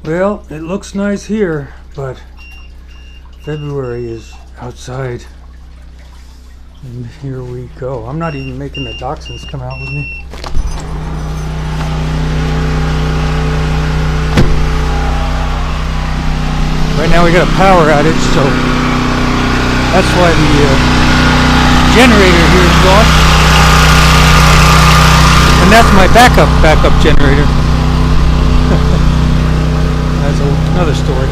Well, it looks nice here, but February is outside. And here we go. I'm not even making the dachshunds come out with me. Right now we got a power outage, so that's why the generator here is gone. And that's my backup generator. That's another story.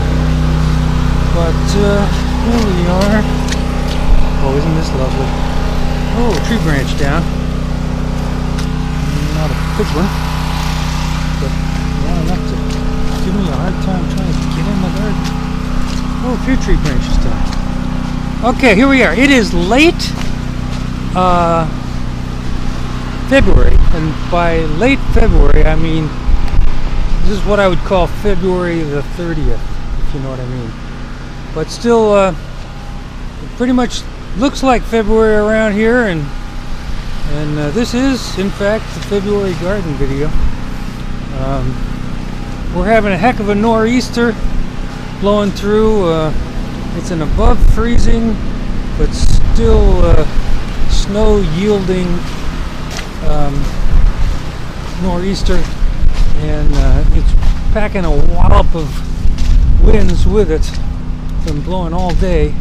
But here we are. Oh, isn't this lovely? Oh, tree branch down. Not a big one, but yeah, enough to give me a hard time trying to get in my garden. Oh, a few tree branches down. Okay, here we are. It is late February, and by late February, I mean this is what I would call February the 30th, if you know what I mean. But still, it pretty much looks like February around here, and this is, in fact, the February garden video. We're having a heck of a nor'easter blowing through. It's an above freezing, but still snow yielding nor'easter, and it's packing a wallop of winds with it. It's been blowing all day,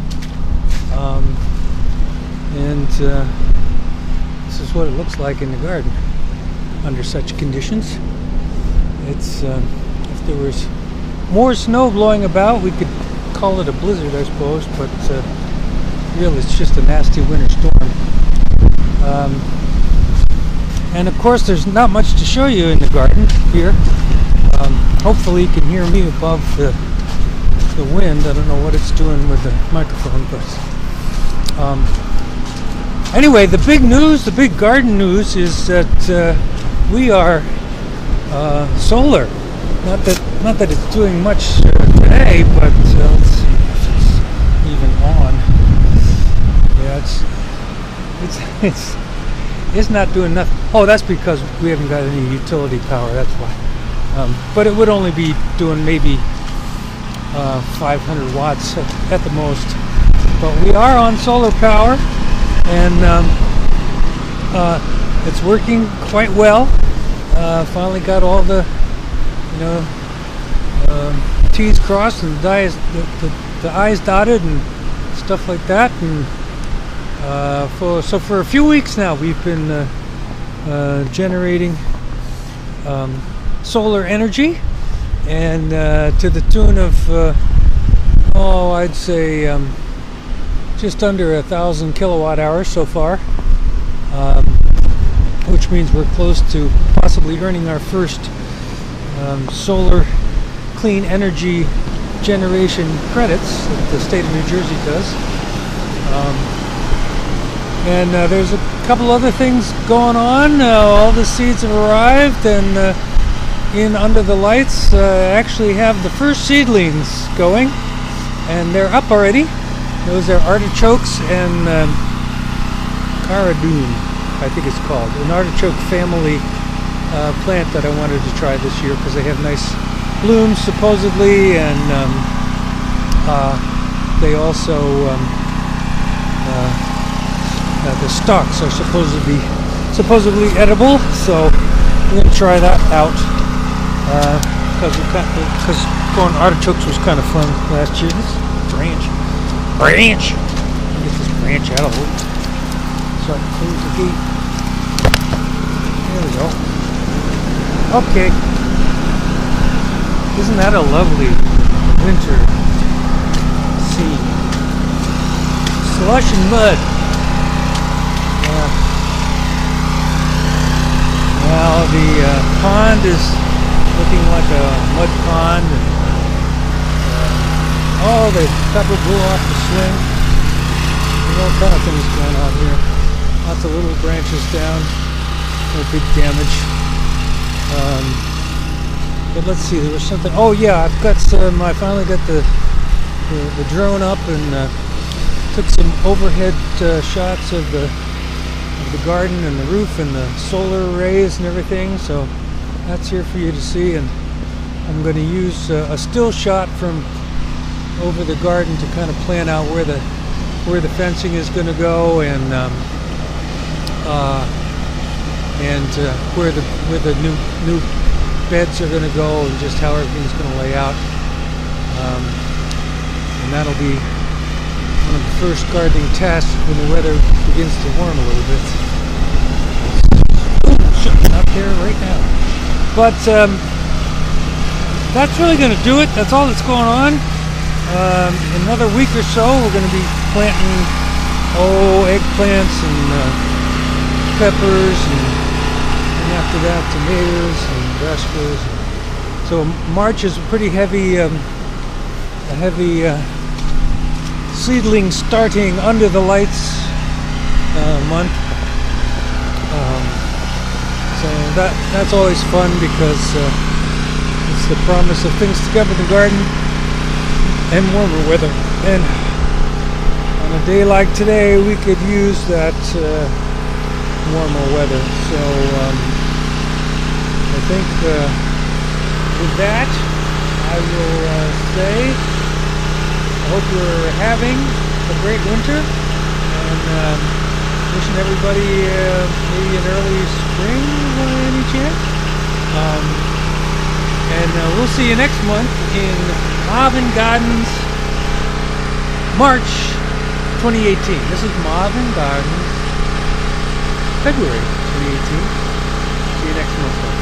and this is what it looks like in the garden under such conditions. It's if there was more snow blowing about, we could call it a blizzard, I suppose, but really it's just a nasty winter storm. And of course there's not much to show you in the garden here. Hopefully you can hear me above the wind. I don't know what it's doing with the microphone, but anyway, the big news, the big garden news is that we are solar. Not that it's doing much today, but let's see if it's even on. Yeah, it's not doing nothing. Oh, that's because we haven't got any utility power. That's why. But it would only be doing maybe 500 watts at the most. But we are on solar power, and it's working quite well. Finally got all the T's crossed and the I's dotted and stuff like that. And so for a few weeks now, we've been generating solar energy, and to the tune of I'd say just under 1,000 kilowatt hours so far, which means we're close to possibly earning our first solar clean energy generation credits that the state of New Jersey does. And there's a couple other things going on. All the seeds have arrived, and in Under the Lights actually have the first seedlings going, and they're up already. Those are artichokes and caradoon, I think it's called, an artichoke family plant that I wanted to try this year because they have nice blooms supposedly, and they also the stalks are supposedly edible, so we're going to try that out because growing artichokes was kind of fun last year. This branch. Get this branch out of the way so I can close the gate. There we go. Okay. Isn't that a lovely winter scene? Slush and mud. Yeah. Now the pond is looking like a mud pond, and the pepper blew off the swing. There's all kind of things going on here. Lots of little branches down. No big damage. But let's see, there was something. Oh yeah, I've got some. I finally got the drone up and took some overhead shots of the garden and the roof and the solar arrays and everything. So that's here for you to see. And I'm going to use a still shot from over the garden to kind of plan out where the fencing is going to go, and where the new beds are going to go, and just how everything's going to lay out. And that'll be one of the first gardening tasks when the weather begins to warm a little bit. Shutting up there right now. But that's really going to do it. That's all that's going on. In another week or so, we're going to be planting eggplants and peppers, and after that tomatoes and brassicas. So March is a pretty heavy seedling starting under the lights month. So that's always fun, because it's the promise of things to come in the garden and warmer weather. And on a day like today, we could use that warmer weather. So I think with that, I will say I hope you're having a great winter, and wishing everybody maybe an early spring by any chance. And we'll see you next month in Marvin Gardens, March 2018. This is Marvin Gardens, February 2018. See you next month.